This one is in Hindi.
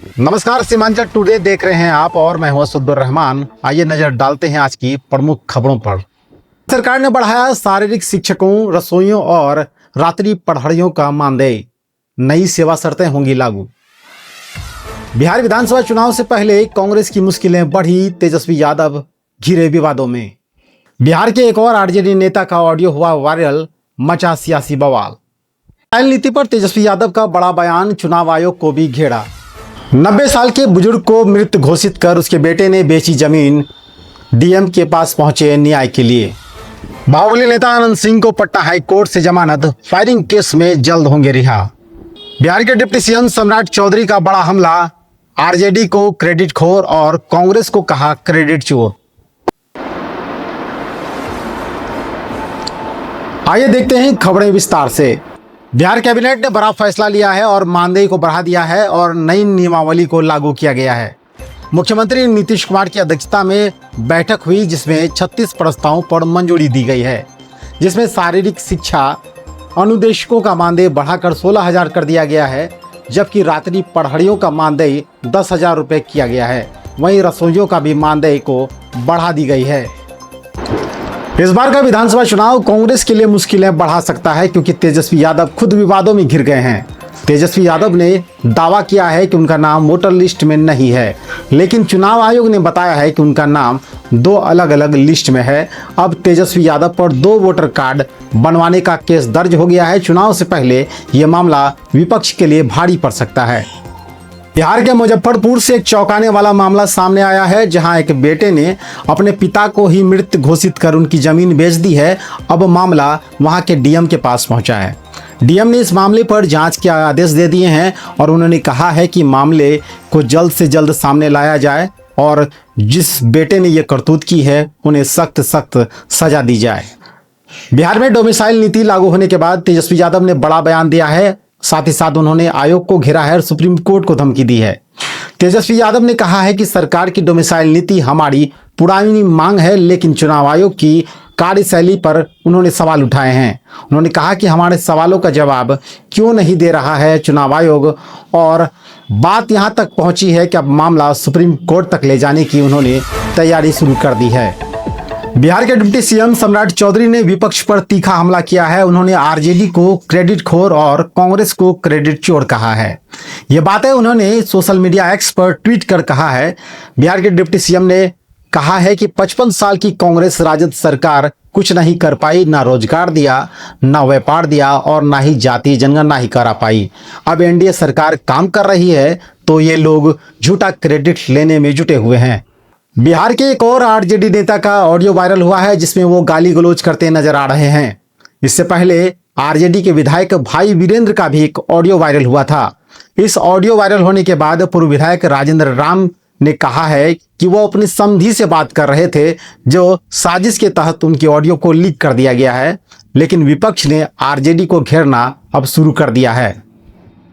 नमस्कार, सीमांचल टुडे देख रहे हैं आप और मैं हूं असदुर रहमान। आइए नजर डालते हैं आज की प्रमुख खबरों पर। सरकार ने बढ़ाया शारीरिक शिक्षकों, रसोइयों और रात्रि पढ़ाइयों का मानदेय, नई सेवा शर्तें होंगी लागू। बिहार विधानसभा चुनाव से पहले कांग्रेस की मुश्किलें बढ़ी, तेजस्वी यादव घिरे विवादों में। बिहार के एक और आरजेडी नेता का ऑडियो हुआ वायरल, मचा सियासी बवाल। मोबाइल नीति पर तेजस्वी यादव का बड़ा बयान, चुनाव आयोग को भी घेरा। 90 साल के बुजुर्ग को मृत घोषित कर उसके बेटे ने बेची जमीन, डीएम के पास पहुंचे न्याय के लिए। बाहुबली नेता आनंद सिंह को पटना हाई कोर्ट से जमानत, फायरिंग केस में जल्द होंगे रिहा। बिहार के डिप्टी सीएम सम्राट चौधरी का बड़ा हमला, आरजेडी को क्रेडिट खोर और कांग्रेस को कहा क्रेडिट चोर। आइए देखते हैं खबरें विस्तार से। बिहार कैबिनेट ने बड़ा फैसला लिया है और मानदेय को बढ़ा दिया है और नई नियमावली को लागू किया गया है। मुख्यमंत्री नीतीश कुमार की अध्यक्षता में बैठक हुई जिसमें 36 प्रस्तावों पर मंजूरी दी गई है, जिसमें शारीरिक शिक्षा अनुदेशकों का मानदेय बढ़ाकर 16,000 कर दिया गया है, जबकि रात्रि पढ़ाइयों का मानदेय 10,000 रुपये किया गया है। वहीं रसोइयों का भी मानदेय को बढ़ा दी गई है। इस बार का विधानसभा चुनाव कांग्रेस के लिए मुश्किलें बढ़ा सकता है, क्योंकि तेजस्वी यादव खुद विवादों में घिर गए हैं। तेजस्वी यादव ने दावा किया है कि उनका नाम वोटर लिस्ट में नहीं है, लेकिन चुनाव आयोग ने बताया है कि उनका नाम 2 अलग अलग लिस्ट में है। अब तेजस्वी यादव पर 2 वोटर कार्ड बनवाने का केस दर्ज हो गया है। चुनाव से पहले ये मामला विपक्ष के लिए भारी पड़ सकता है। बिहार के मुजफ्फरपुर से एक चौंकाने वाला मामला सामने आया है, जहां एक बेटे ने अपने पिता को ही मृत घोषित कर उनकी जमीन बेच दी है। अब मामला वहां के डीएम के पास पहुंचा है। डीएम ने इस मामले पर जांच के आदेश दे दिए हैं और उन्होंने कहा है कि मामले को जल्द से जल्द सामने लाया जाए और जिस बेटे ने यह करतूत की है उन्हें सख्त सजा दी जाए। बिहार में डोमिसाइल नीति लागू होने के बाद तेजस्वी यादव ने बड़ा बयान दिया है। साथ ही साथ उन्होंने आयोग को घेरा है और सुप्रीम कोर्ट को धमकी दी है। तेजस्वी यादव ने कहा है कि सरकार की डोमिसाइल नीति हमारी पुरानी मांग है, लेकिन चुनाव आयोग की कार्यशैली पर उन्होंने सवाल उठाए हैं। उन्होंने कहा कि हमारे सवालों का जवाब क्यों नहीं दे रहा है चुनाव आयोग, और बात यहां तक पहुंची है कि अब मामला सुप्रीम कोर्ट तक ले जाने की उन्होंने तैयारी शुरू कर दी है। बिहार के डिप्टी सीएम सम्राट चौधरी ने विपक्ष पर तीखा हमला किया है। उन्होंने आरजेडी को क्रेडिट खोर और कांग्रेस को क्रेडिट चोर कहा है। ये बातें उन्होंने सोशल मीडिया एक्स पर ट्वीट कर कहा है। बिहार के डिप्टी सीएम ने कहा है कि 55 साल की कांग्रेस राजद सरकार कुछ नहीं कर पाई, ना रोजगार दिया, ना व्यापार दिया और ना ही जातीय जनगणना ही करा पाई। अब एनडीए सरकार काम कर रही है तो ये लोग झूठा क्रेडिट लेने में जुटे हुए हैं। बिहार के एक और आरजेडी नेता का ऑडियो वायरल हुआ है, जिसमें वो गाली गलौज करते नजर आ रहे हैं। इससे पहले आरजेडी के विधायक भाई वीरेंद्र का भी एक ऑडियो वायरल हुआ था। इस ऑडियो वायरल होने के बाद पूर्व विधायक राजेंद्र राम ने कहा है कि वो अपनी समधी से बात कर रहे थे, जो साजिश के तहत उनके ऑडियो को लीक कर दिया गया है। लेकिन विपक्ष ने आरजेडी को घेरना अब शुरू कर दिया है।